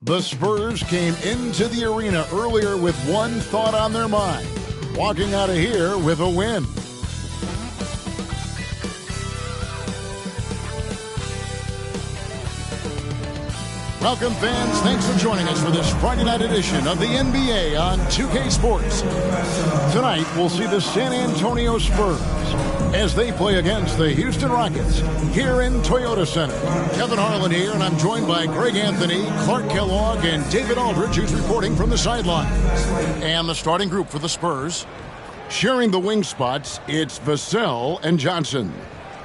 The Spurs came into the arena earlier with one thought on their mind, walking out of here with a win. Welcome, fans. Thanks for joining us for this Friday night edition of the NBA on 2K Sports. Tonight, we'll see the San Antonio Spurs as they play against the Houston Rockets here in Toyota Center. Kevin Harlan here, and I'm joined by Greg Anthony, Clark Kellogg, and David Aldridge, who's reporting from the sidelines. And the starting group for the Spurs, sharing the wing spots, it's Vassell and Johnson.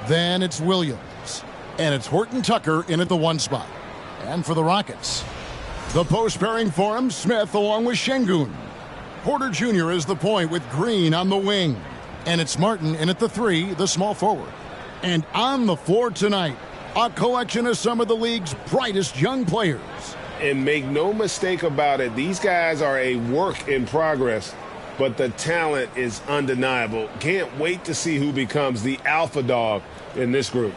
Then it's Williams. And it's Horton Tucker in at the one spot. And for the Rockets, the post pairing for him, Smith along with Şengün. Porter Jr. is the point with Green on the wing. And it's Martin in at the three, the small forward. And on the floor tonight, a collection of some of the league's brightest young players. And make no mistake about it, these guys are a work in progress, but the talent is undeniable. Can't wait to see who becomes the alpha dog in this group.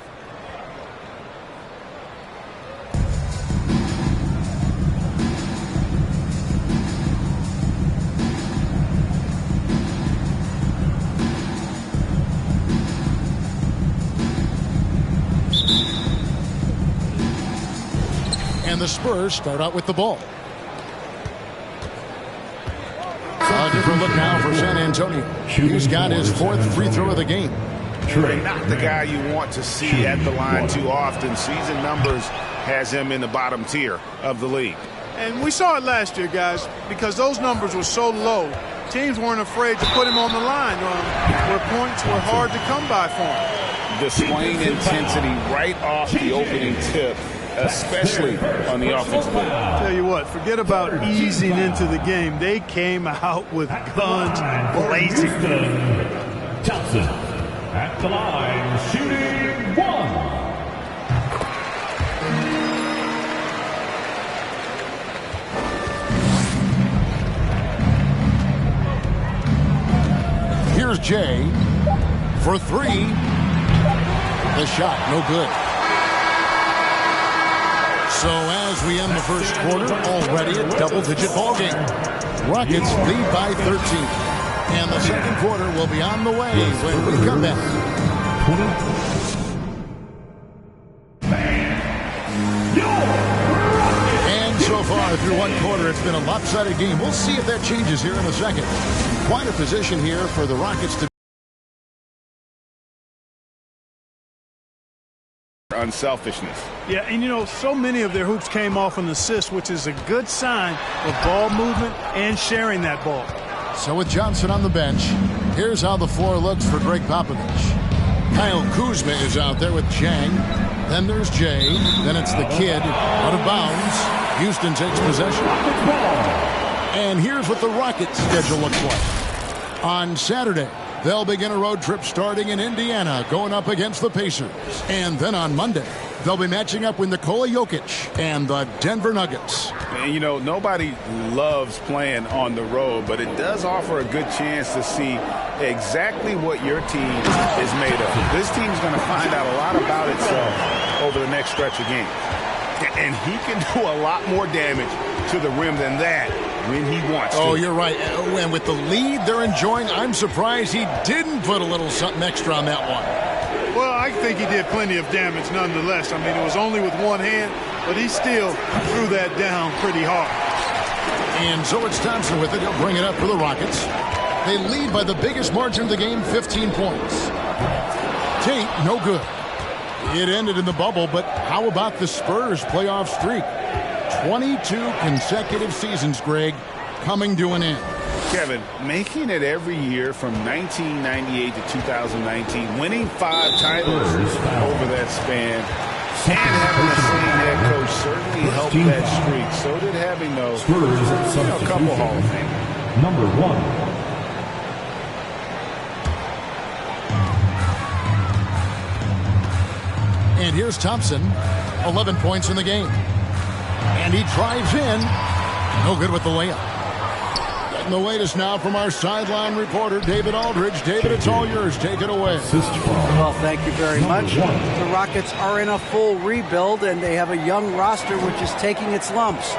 And the Spurs start out with the ball. A different look now for San Antonio. He's got his fourth free throw of the game. Not the guy you want to see at the line too often. Season numbers has him in the bottom tier of the league. And we saw it last year, guys, because those numbers were so low. Teams weren't afraid to put him on the line where points were hard to come by for him. Displaying intensity right off the opening tip, especially on the offensive end. Tell you what, forget about easing into the game. They came out with guns blazing. Johnson at the line, shooting one. Here's Jay for three. The shot, no good. So as we end the first quarter, already a double-digit ball game. Rockets lead by 13. And the second quarter will be on the way when we come back. And so far through one quarter, it's been a lopsided game. We'll see if that changes here in a second. Quite a position here for the Rockets to unselfishness. Yeah, and you know, so many of their hoops came off an assist, which is a good sign of ball movement and sharing that ball. So with Johnson on the bench, here's how the floor looks for Greg Popovich. Kyle Kuzma is out there with Chang. Then there's Jay. Then it's the kid out of bounds. Houston takes possession. And here's what the Rockets' schedule looks like. On Saturday, they'll begin a road trip starting in Indiana, going up against the Pacers. And then on Monday, they'll be matching up with Nikola Jokic and the Denver Nuggets. And you know, nobody loves playing on the road, but it does offer a good chance to see exactly what your team is made of. This team's going to find out a lot about itself over the next stretch of games. And he can do a lot more damage to the rim than that when he wants to. Oh, you're right. And with the lead they're enjoying, I'm surprised he didn't put a little something extra on that one. Well, I think he did plenty of damage nonetheless. I mean, it was only with one hand, but he still threw that down pretty hard. And so it's Thompson with it. He'll bring it up for the Rockets. They lead by the biggest margin of the game, 15 points. Tate, no good. It ended in the bubble, but how about the Spurs playoff streak? 22 consecutive seasons, Greg, coming to an end. Kevin, making it every year from 1998 to 2019, winning 5 titles over that span, and having the same head coach certainly helped that streak. So did having those a couple Hall of Fame. Number 1. And here's Thompson, 11 points in the game. And he drives in. No good with the layup. Getting the latest now from our sideline reporter, David Aldridge. David, it's all yours. Take it away. Well, thank you very much. The Rockets are in a full rebuild, and they have a young roster which is taking its lumps.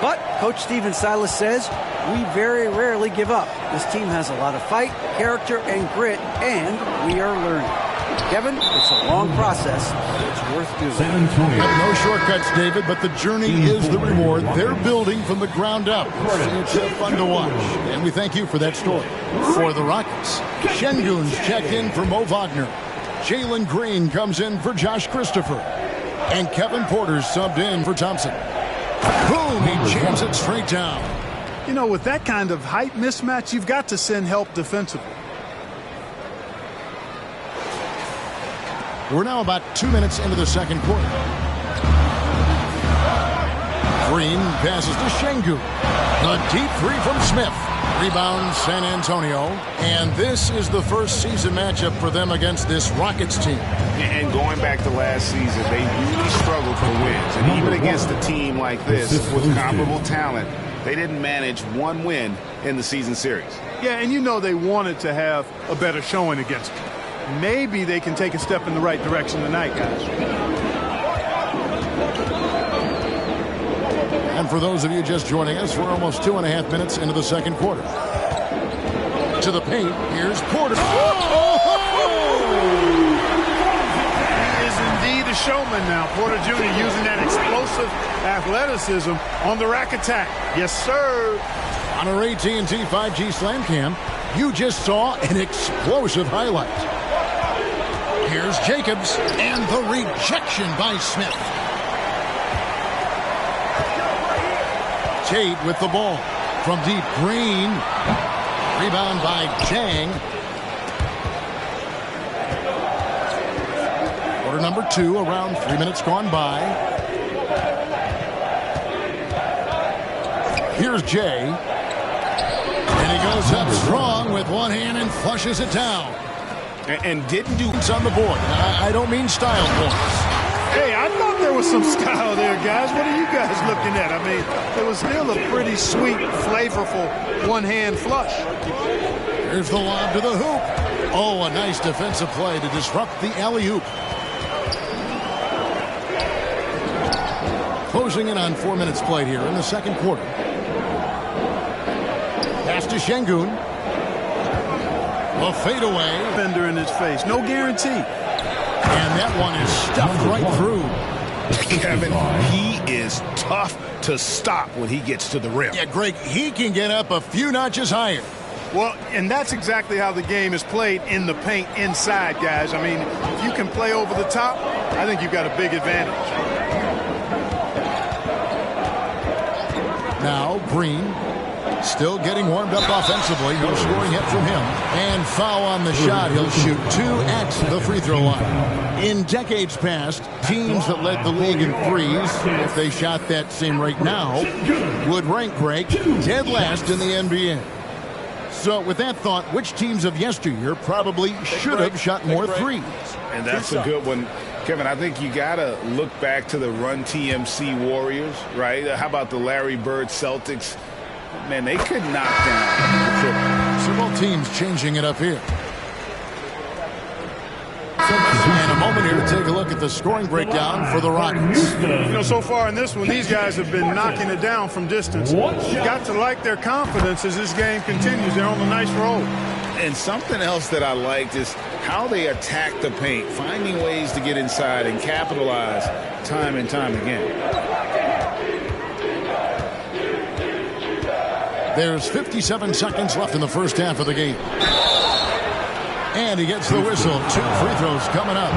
But Coach Stephen Silas says we very rarely give up. This team has a lot of fight, character, and grit, and we are learning. Kevin, it's a long process, but it's worth doing. No shortcuts, David, but the journey is the reward. They're building from the ground up. It's fun to watch, and we thank you for that story. For the Rockets, Şengün's checked in for Mo Wagner. Jalen Green comes in for Josh Christopher. And Kevin Porter's subbed in for Thompson. Boom, he jams it straight down. You know, with that kind of height mismatch, you've got to send help defensively. We're now about 2 minutes into the second quarter. Green passes to Şengün. A deep three from Smith. Rebound San Antonio. And this is the first season matchup for them against this Rockets team. And going back to last season, they really struggled for wins. And even against a team like this with comparable talent, they didn't manage one win in the season series. Yeah, and you know they wanted to have a better showing against them. Maybe they can take a step in the right direction tonight, guys. And for those of you just joining us, we're almost 2.5 minutes into the second quarter. To the paint, here's Porter. He is indeed a showman now. Porter Jr. using that explosive athleticism on the rack attack. Yes, sir. On our AT&T 5G Slam Cam, you just saw an explosive highlight. Here's Jacobs, and the rejection by Smith. Tate with the ball. From deep, Green. Rebound by Chang. Quarter number 2, around 3 minutes gone by. Here's Jay. And he goes up strong with one hand and flushes it down. And didn't do on the board. I don't mean style points. Hey, I thought there was some style there, guys. What are you guys looking at? I mean, it was still a pretty sweet, flavorful one-hand flush. Here's the lob to the hoop. Oh, a nice defensive play to disrupt the alley-oop. Closing in on 4 minutes played here in the second quarter. Pass to Şengün. A fadeaway. Fender in his face. No guarantee. And that one is stuffed right through. Kevin, he is tough to stop when he gets to the rim. Yeah, Greg, he can get up a few notches higher. Well, and that's exactly how the game is played in the paint inside, guys. I mean, if you can play over the top, I think you've got a big advantage. Now, Green. Still getting warmed up offensively. No scoring hit from him. And foul on the shot. He'll shoot 2 at the free throw line. In decades past, teams that led the league in threes, if they shot that same rate now, would rank, Greg, dead last in the NBA. So with that thought, which teams of yesteryear probably should have shot more threes? And that's a good one. Kevin, I think you got to look back to the Run TMC Warriors, right? How about the Larry Bird Celtics? Man, they could knock down the triple. Several teams changing it up here. And a moment here to take a look at the scoring breakdown for the Rockets. You know, so far in this one, these guys have been knocking it down from distance. You got to like their confidence as this game continues. They're on a nice roll. And something else that I liked is how they attack the paint, finding ways to get inside and capitalize time and time again. There's 57 seconds left in the first half of the game. And he gets the whistle. 2 free throws coming up.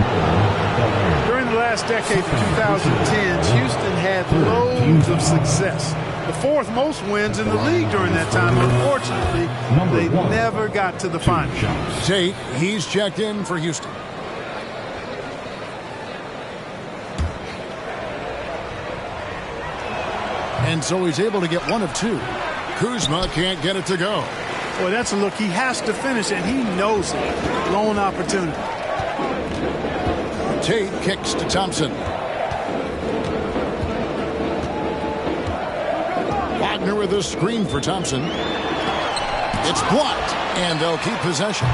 During the last decade, the 2010s, Houston had loads of success. The 4th most wins in the league during that time. Unfortunately, they never got to the final. Tate, he's checked in for Houston. And so he's able to get 1 of 2. Kuzma can't get it to go. Boy, that's a look. He has to finish, and he knows it. Lone opportunity. Tate kicks to Thompson. Wagner with a screen for Thompson. It's blocked, and they'll keep possession.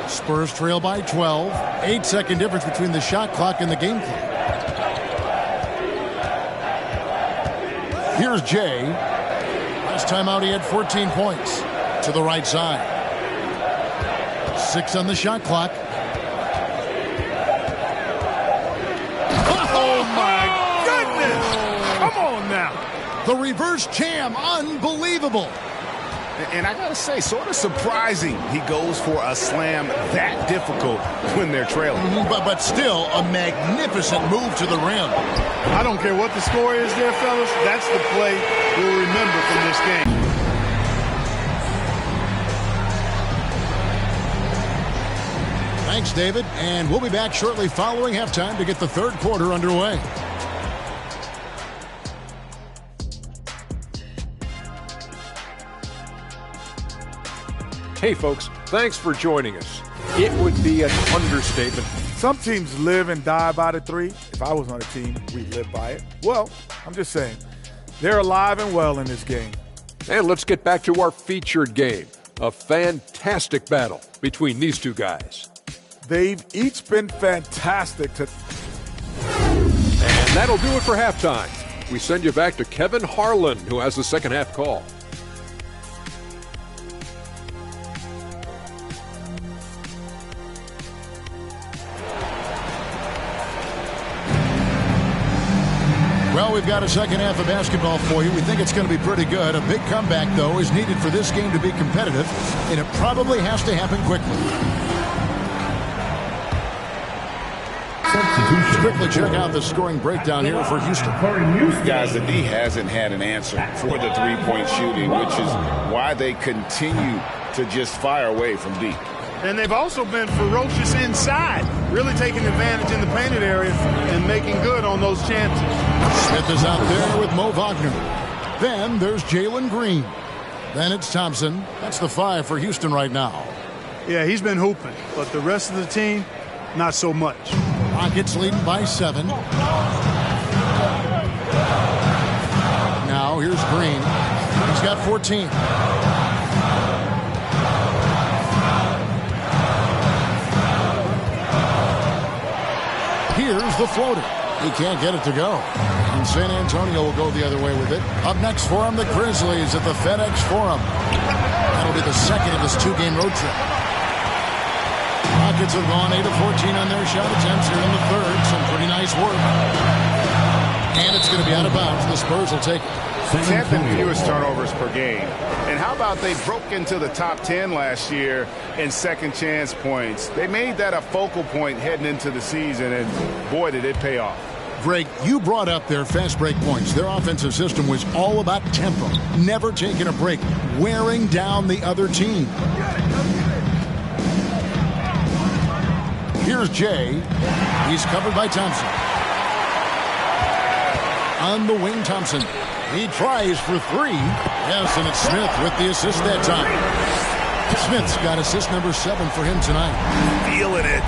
Spurs trail by 12. 8-second difference between the shot clock and the game clock. Here's Jay. Last time out, he had 14 points. To the right side. 6 on the shot clock. Oh, my goodness. Come on now. The reverse jam. Unbelievable. And I got to say, sort of surprising he goes for a slam that difficult when they're trailing. But still, a magnificent move to the rim. I don't care what the score is there, fellas. That's the play we'll remember from this game. Thanks, David. And we'll be back shortly following halftime to get the third quarter underway. Hey folks, thanks for joining us. It would be an understatement. Some teams live and die by the three. If I was on a team, we'd live by it. Well, I'm just saying, they're alive and well in this game. And let's get back to our featured game. A fantastic battle between these two guys. They've each been fantastic to... And that'll do it for halftime. We send you back to Kevin Harlan, who has the second half call. Well, we've got a second half of basketball for you. We think it's going to be pretty good. A big comeback, though, is needed for this game to be competitive, and it probably has to happen quickly. Let's quickly check out the scoring breakdown here for Houston. Guys, the D hasn't had an answer for the three-point shooting, which is why they continue to just fire away from deep. And they've also been ferocious inside, really taking advantage in the painted area and making good on those chances. Smith is out there with Mo Wagner. Then there's Jalen Green. Then it's Thompson. That's the 5 for Houston right now. Yeah, he's been hooping, but the rest of the team, not so much. Rockets leading by 7. Now here's Green. He's got 14. Here's the floater. He can't get it to go. And San Antonio will go the other way with it. Up next for him, the Grizzlies at the FedEx Forum. That'll be the second of this 2-game road trip. Rockets have gone 8 of 14 on their shot attempts here in the third. Some pretty nice work. And it's going to be out of bounds. The Spurs will take it. 10th and fewest turnovers per game. And how about they broke into the top 10 last year in second chance points? They made that a focal point heading into the season, and boy, did it pay off. Greg, you brought up their fast break points. Their offensive system was all about tempo, never taking a break, wearing down the other team. Here's Jay. He's covered by Thompson. On the wing, Thompson. He tries for 3. Yes, and it's Smith with the assist that time. Smith's got assist number 7 for him tonight. Feeling it.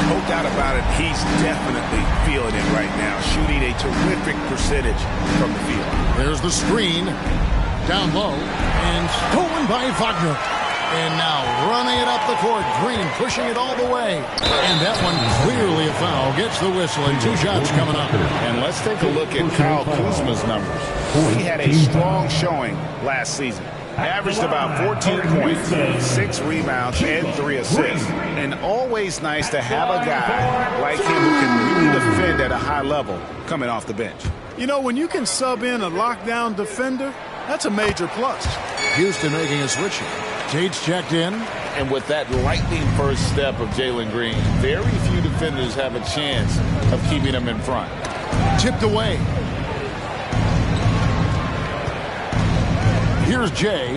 No doubt about it. He's definitely feeling it right now. Shooting a terrific percentage from the field. There's the screen. Down low. And stolen by Wagner. And now running it up the court. Green pushing it all the way. And that one clearly a foul. Gets the whistle and 2 shots coming up. And let's take a look at Kyle Kuzma's numbers. He had a strong showing last season. Averaged about 14 points, 6 rebounds, and 3 assists. And always nice to have a guy like him who can really defend at a high level coming off the bench. You know, when you can sub in a lockdown defender, that's a major plus. Houston making a switch here. Tate's checked in. And with that lightning first step of Jalen Green, very few defenders have a chance of keeping him in front. Tipped away. Here's Jay.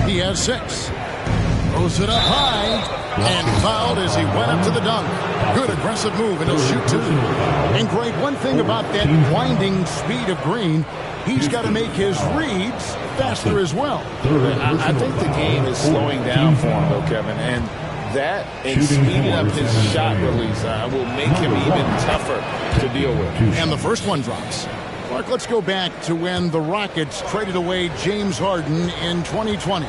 He has 6. Throws it up high. And fouled as he went up to the dunk. Good aggressive move, and he'll shoot 2. And Greg, one thing about that winding speed of Green, he's got to make his reads faster as well. I think the game is slowing down for him, though, Kevin. And that and speeding up his shot release will make him even tougher to deal with. And the first one drops. Clark, let's go back to when the Rockets traded away James Harden in 2020.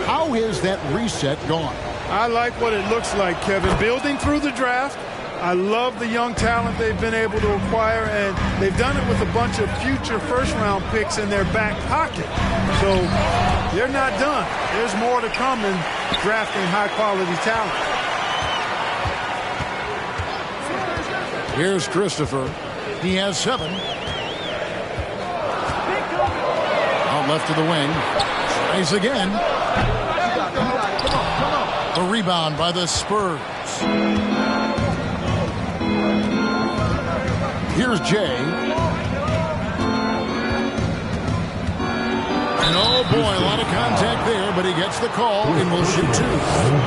How has that reset gone? I like what it looks like, Kevin. Building through the draft. I love the young talent they've been able to acquire, and they've done it with a bunch of future first-round picks in their back pocket. So they're not done. There's more to come in drafting high-quality talent. Here's Christopher. He has 7. Out left to the wing. Tries again. The rebound by the Spurs. Here's Jay. And oh boy, a lot of contact there, but he gets the call and will shoot 2.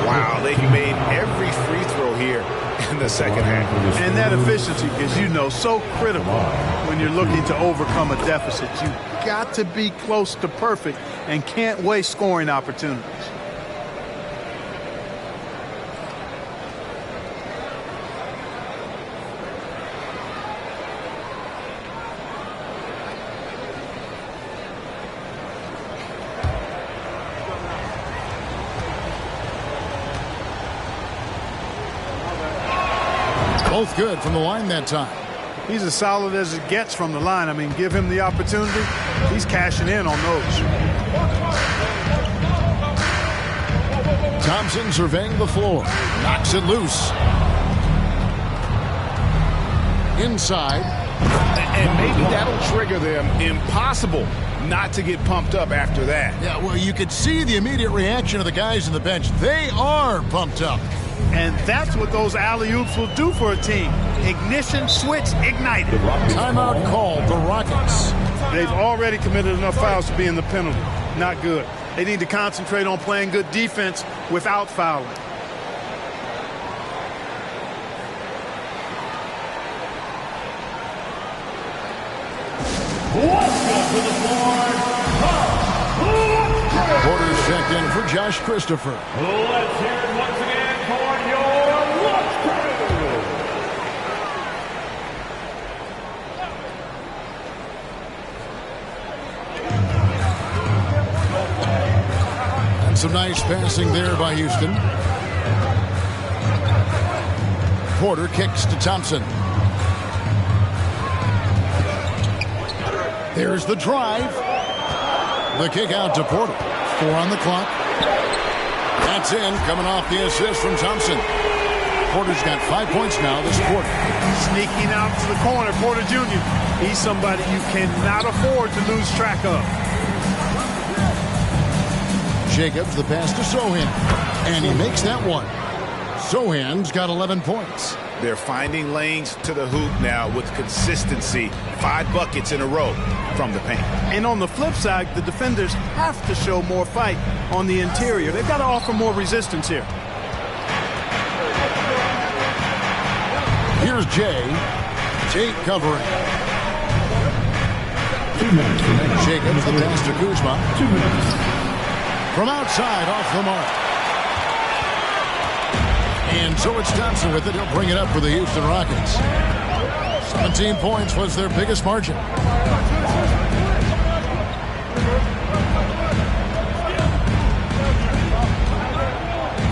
Wow, they made every free throw here in the second half. And that efficiency is, so critical when you're looking to overcome a deficit. You've got to be close to perfect and can't waste scoring opportunities. Both good from the line that time. He's as solid as it gets from the line. I mean, give him the opportunity. He's cashing in on those. Thompson surveying the floor. Knocks it loose. Inside. And maybe that'll trigger them. Impossible not to get pumped up after that. Yeah, well, you could see the immediate reaction of the guys on the bench. They are pumped up. And that's what those alley-oops will do for a team. Ignition switch ignited. Timeout called the Rockets. They've already committed enough fouls to be in the penalty. Not good. They need to concentrate on playing good defense without fouling. Porter's checked in for Josh Christopher. Let's hear it once again for your watch crew. And some nice passing there by Houston. Porter kicks to Thompson. There's the drive. The kick out to Porter. 4 on the clock. That's in, coming off the assist from Thompson. Porter's got 5 points now this quarter. Sneaking out to the corner, Porter Jr. He's somebody you cannot afford to lose track of. Jacobs, the pass to Sohan. And he makes that one. Sohan's got 11 points. They're finding lanes to the hoop now with consistency. 5 buckets in a row from the paint. And on the flip side, the defenders have to show more fight on the interior. They've got to offer more resistance here. Here's Jay. Jay covering. 2 minutes remaining. Jacobs, the pass to Kuzma. 2 minutes. From outside, off the mark. And so it's Thompson with it. He'll bring it up for the Houston Rockets. 17 points was their biggest margin.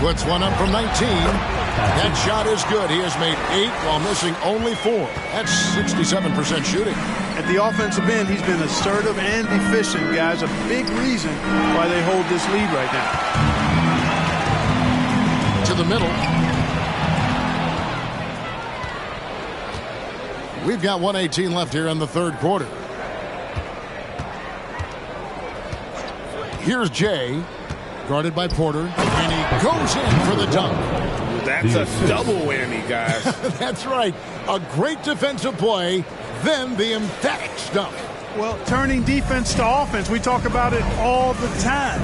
Puts one up from 19. That shot is good. He has made 8 while missing only 4. That's 67% shooting. At the offensive end, he's been assertive and efficient, guys. A big reason why they hold this lead right now. To the middle. We've got 1:18 left here in the third quarter. Here's Jay, guarded by Porter, and he goes in for the dunk. That's a double whammy, guys. That's right. A great defensive play, then the emphatic stuff. Well, turning defense to offense, we talk about it all the time.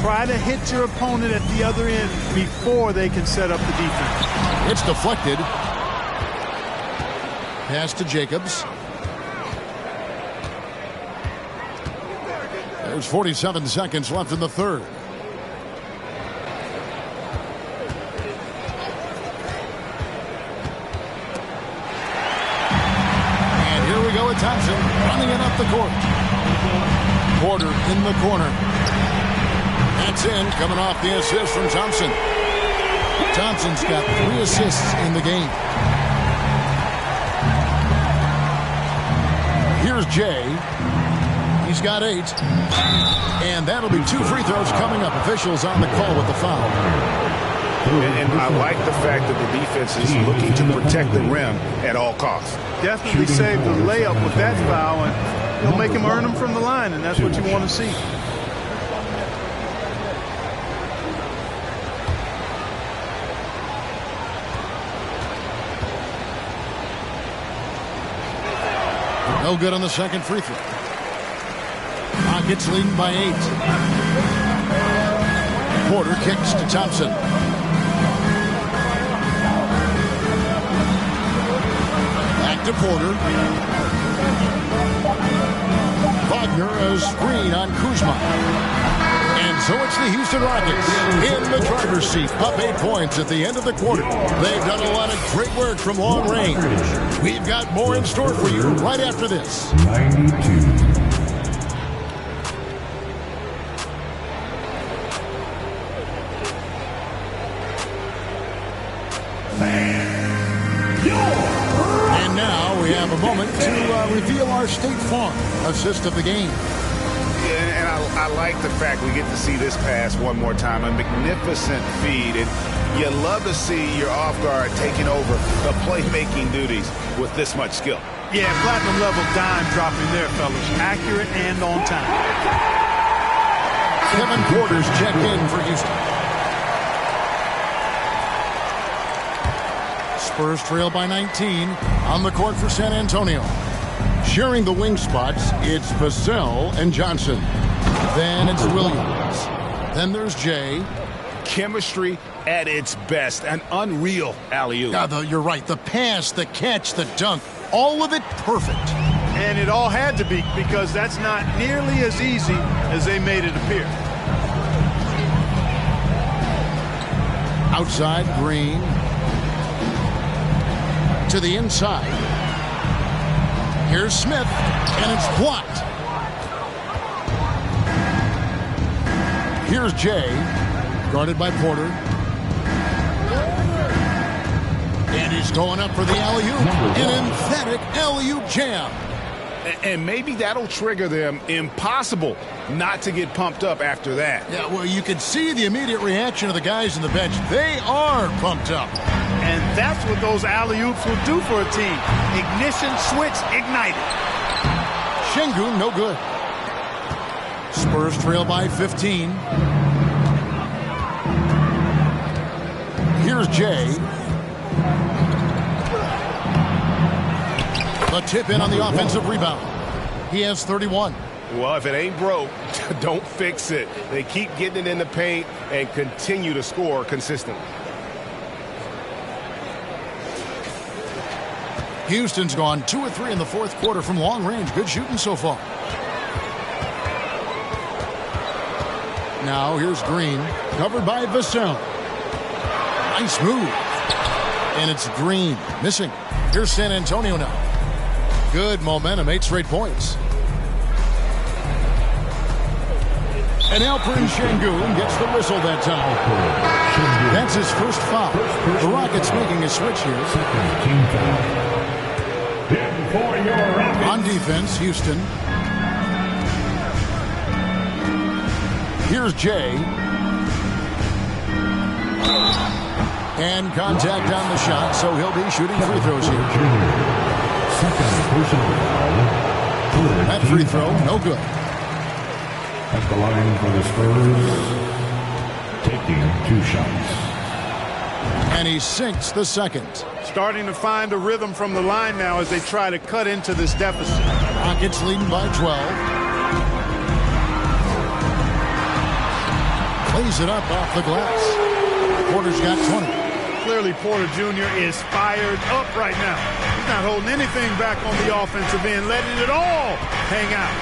Try to hit your opponent at the other end before they can set up the defense. It's deflected. Pass to Jacobs. There's 47 seconds left in the third. And here we go with Thompson running it up the court. Porter in the corner. That's in, coming off the assist from Thompson. Thompson's got 3 assists in the game. Here's Jay. He's got 8. And that'll be 2 free throws coming up. Officials on the call with the foul. And I like the fact that the defense is looking to protect the rim at all costs. Definitely saved the layup with that foul, and he'll make him earn them from the line, and that's what you want to see. No good on the second free throw. Rockets leading by 8. Porter kicks to Thompson. Back to Porter. Wagner a screen on Kuzma. And so it's the Houston Rockets in the driver's seat, up 8 points at the end of the quarter. They've done a lot of great work from long range. We've got more in store for you right after this. 92. And now we have a moment to reveal our State Farm assist of the game. And I like the fact we get to see this pass one more time. A magnificent feed. And you love to see your off guard taking over the playmaking duties with this much skill. Yeah, platinum level dime dropping there, fellas. Accurate and on time. Kevin Porter's checked in for Houston. Spurs trail by 19 on the court for San Antonio. Sharing the wing spots, it's Vassell and Johnson. Then it's Williams. Then there's Jay. Chemistry at its best. An unreal alley-oop. You're right. The pass, the catch, the dunk, all of it perfect. And it all had to be, because that's not nearly as easy as they made it appear. Outside, Green. To the inside. Here's Smith, and it's blocked. Here's Jay, guarded by Porter. And he's going up for the alley-oop. An emphatic alley-oop jam. And maybe that'll trigger them. Impossible not to get pumped up after that. Yeah, well, you can see the immediate reaction of the guys on the bench. They are pumped up. And that's what those alley-oops will do for a team. Ignition switch ignited. Şengün, no good. Spurs trail by 15. Here's Jay. The tip in on the offensive rebound. He has 31. Well, if it ain't broke, don't fix it. They keep getting it in the paint and continue to score consistently. Houston's gone 2 of 3 in the fourth quarter from long range. Good shooting so far. Now here's Green, covered by Vassell. Nice move. And it's Green, missing. Here's San Antonio now. Good momentum, 8 straight points. And Alperen Şengün gets the whistle that time. That's his first foul. The Rockets making a switch here. On defense, Houston. Here's Jay. And contact on the shot, so he'll be shooting free throws here. That free throw, no good. At the line for the Spurs, taking 2 shots. And he sinks the second. Starting to find a rhythm from the line now as they try to cut into this deficit. Rockets leading by 12. Plays it up off the glass. Porter's got 20. Clearly, Porter Jr. is fired up right now. He's not holding anything back on the offensive end, letting it all hang out.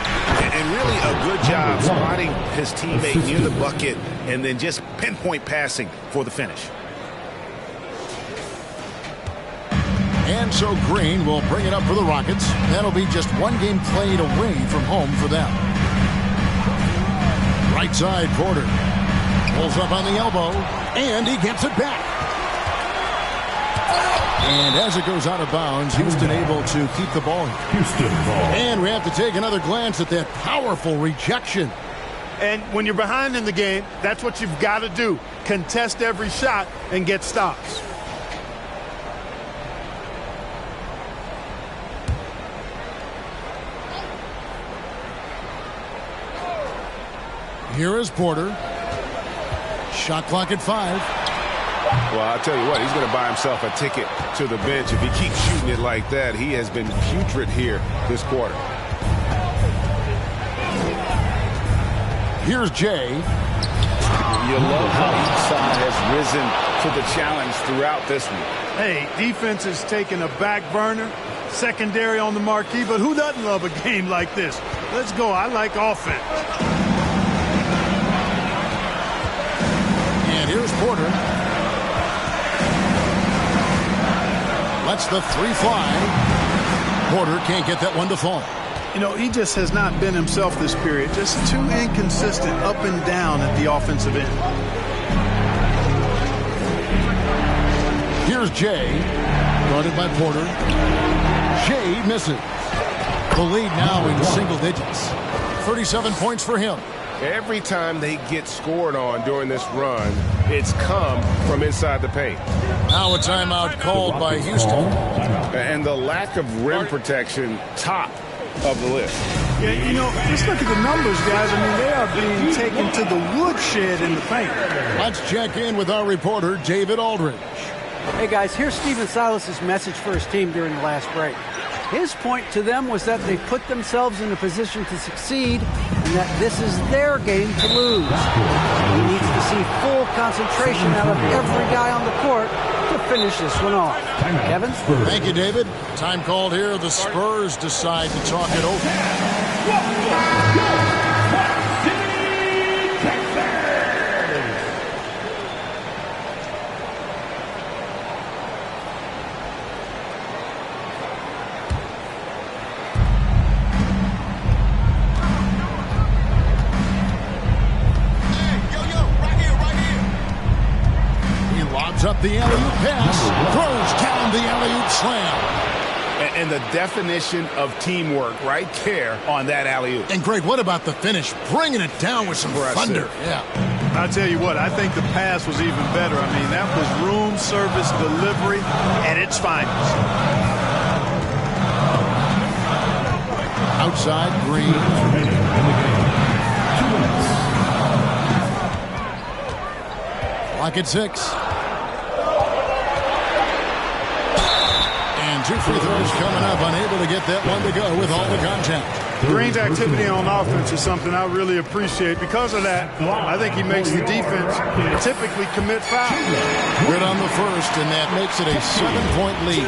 And really a good job spotting his teammate near the bucket and then just pinpoint passing for the finish. And so Green will bring it up for the Rockets. That'll be just 1 game played away from home for them. Right side, Porter. Pulls up on the elbow, and he gets it back. And as it goes out of bounds, Houston able to keep the ball. Houston ball. And we have to take another glance at that powerful rejection. And when you're behind in the game, that's what you've got to do. Contest every shot and get stops. Here is Porter. Shot clock at 5. Well, I'll tell you what, he's going to buy himself a ticket to the bench. If he keeps shooting it like that, he has been putrid here this quarter. Here's Jay. You love how each side has risen to the challenge throughout this one. Hey, defense is taking a back burner, secondary on the marquee, but who doesn't love a game like this? Let's go. I like offense. And here's Porter. Lets the 3 fly. Porter can't get that one to fall. You know, he just has not been himself this period. Just too inconsistent up and down at the offensive end. Here's Jay. Guarded by Porter. Jay misses. The lead now in single digits. 37 points for him. Every time they get scored on during this run, it's come from inside the paint. Now a timeout called by Houston. And the lack of rim protection, top of the list. Yeah, you know, just look at the numbers, guys. I mean, they are being taken to the woodshed in the paint. Let's check in with our reporter, David Aldridge. Hey, guys, here's Stephen Silas's message for his team during the last break. His point to them was that they put themselves in a position to succeed and that this is their game to lose. He needs to see full concentration out of every guy on the court to finish this one off. Kevin? Thank you, David. Time called here. The Spurs decide to talk it over. Up the alley-oop pass, throws down the alley-oop slam. And the definition of teamwork right there on that alley-oop. And Greg, what about the finish? Bringing it down with some thunder. Yeah. I'll tell you what, I think the pass was even better. I mean, that was room service delivery at its finest. Outside, Green. Clock at 6. And 2 free throws coming up, unable to get that one to go with all the contact. Green's activity on offense is something I really appreciate. Because of that, I think he makes the defense typically commit fouls. Good on the first, and that makes it a 7-point lead.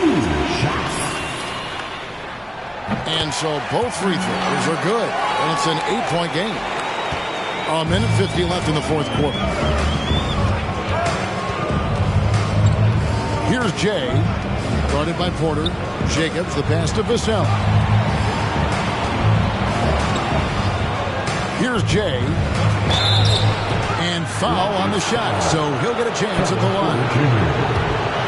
And so both free throws are good, and it's an 8-point game. A minute 50 left in the fourth quarter. Here's Jay. Guarded by Porter. Jacobs, the pass to Vassell. Here's Jay. And foul on the shot, so he'll get a chance at the line.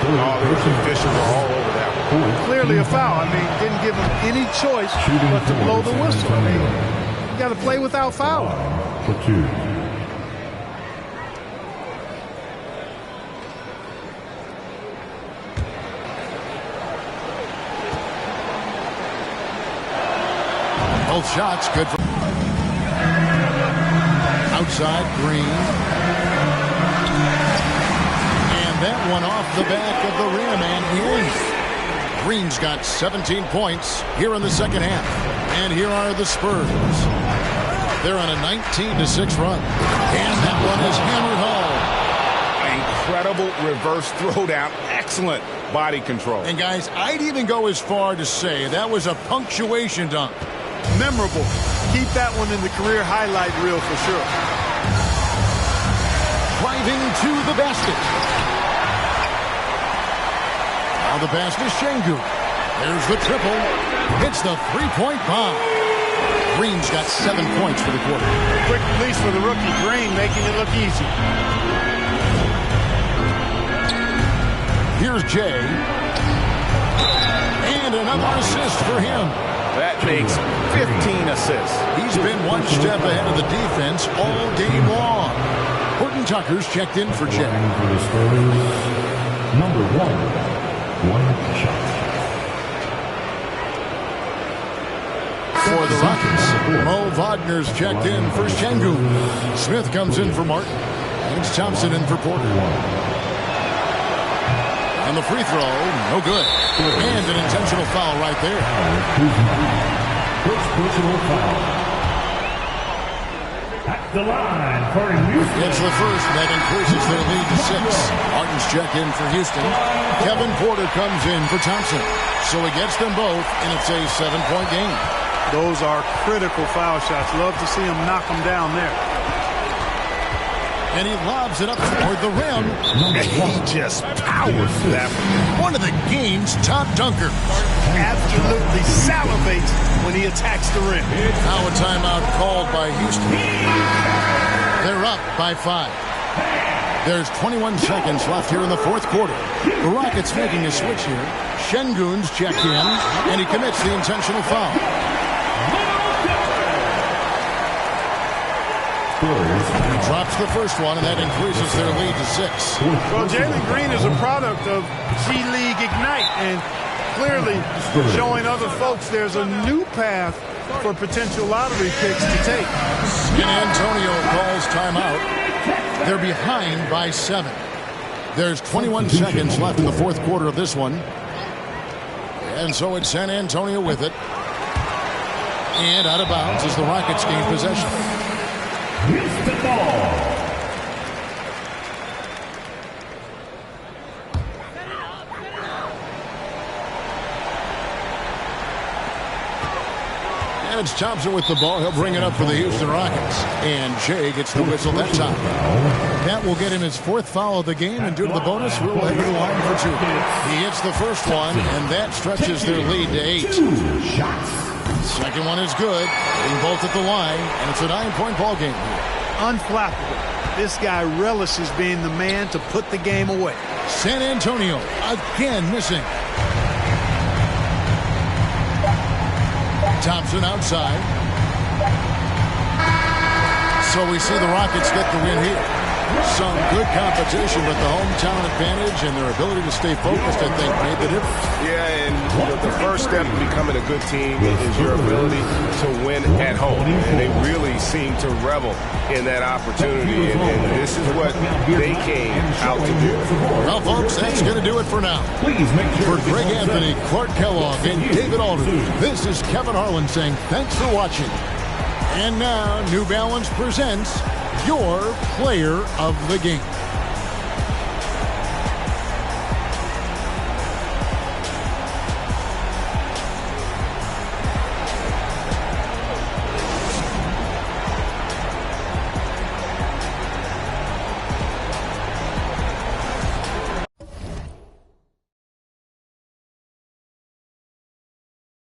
Oh, there's officials all over that one. Clearly a foul. I mean, didn't give him any choice but to blow the whistle. I mean, you got to play without foul. For 2. Both shots good for outside Green. And that one off the back of the rim and in. Green's got 17 points here in the second half. And here are the Spurs. They're on a 19-6 run. And that one is hammered home. Incredible reverse throwdown. Excellent body control. And guys, I'd even go as far to say that was a punctuation dunk. Memorable. Keep that one in the career highlight reel for sure. Driving to the basket. Now the pass to Şengün. There's the triple. Hits the three-point bomb. Green's got 7 points for the quarter. Quick release for the rookie. Green making it look easy. Here's Jay. And another assist for him. That makes 15 assists. He's been one step ahead of the defense all game long. Horton Tucker's checked in for Jay. For the Spurs, number 1 shot. For the Rockets, Mo Wagner's checked in for Şengün. Smith comes in for Martin. It's Thompson in for Porter. On the free throw, no good. And an intentional foul right there. First personal foul. At the line for Houston. It's the first, that increases their lead to 6. Martin's check in for Houston. Kevin Porter comes in for Thompson. So he gets them both, and it's a 7-point game. Those are critical foul shots. Love to see him knock them down there. And he lobs it up toward the rim. He just powers that one of the game's top dunkers. Absolutely salivates when he attacks the rim. Now a timeout called by Houston. They're up by 5. There's 21 seconds left here in the fourth quarter. The Rockets making a switch here. Şengün's checked in, and he commits the intentional foul. He drops the first one, and that increases their lead to 6. Well, Jalen Green is a product of G League Ignite, and clearly showing other folks there's a new path for potential lottery picks to take. San Antonio calls timeout. They're behind by 7. There's 21 seconds left in the fourth quarter of this one. And so it's San Antonio with it. And out of bounds as the Rockets gain possession. Houston ball. And it's Thompson with the ball. He'll bring it up for the Houston Rockets. And Jay gets the whistle that time. That will get him his 4th foul of the game, and due to the bonus, we'll head to the line for 2. He hits the first one, and that stretches their lead to 8. 2 shots. Second one is good. Being both at the line, and it's a 9-point ball game here. Unflappable. This guy relishes being the man to put the game away. San Antonio again missing. Thompson outside. So we see the Rockets get the win here. Some good competition, but the hometown advantage and their ability to stay focused, I think, made the difference. Yeah, and the first step to becoming a good team is your ability to win at home. And they really seem to revel in that opportunity, and this is what they came out to do. Well, folks, that's going to do it for now. For Greg Anthony, Clark Kellogg, and David Aldridge, this is Kevin Harlan saying thanks for watching. And now, New Balance presents your player of the game.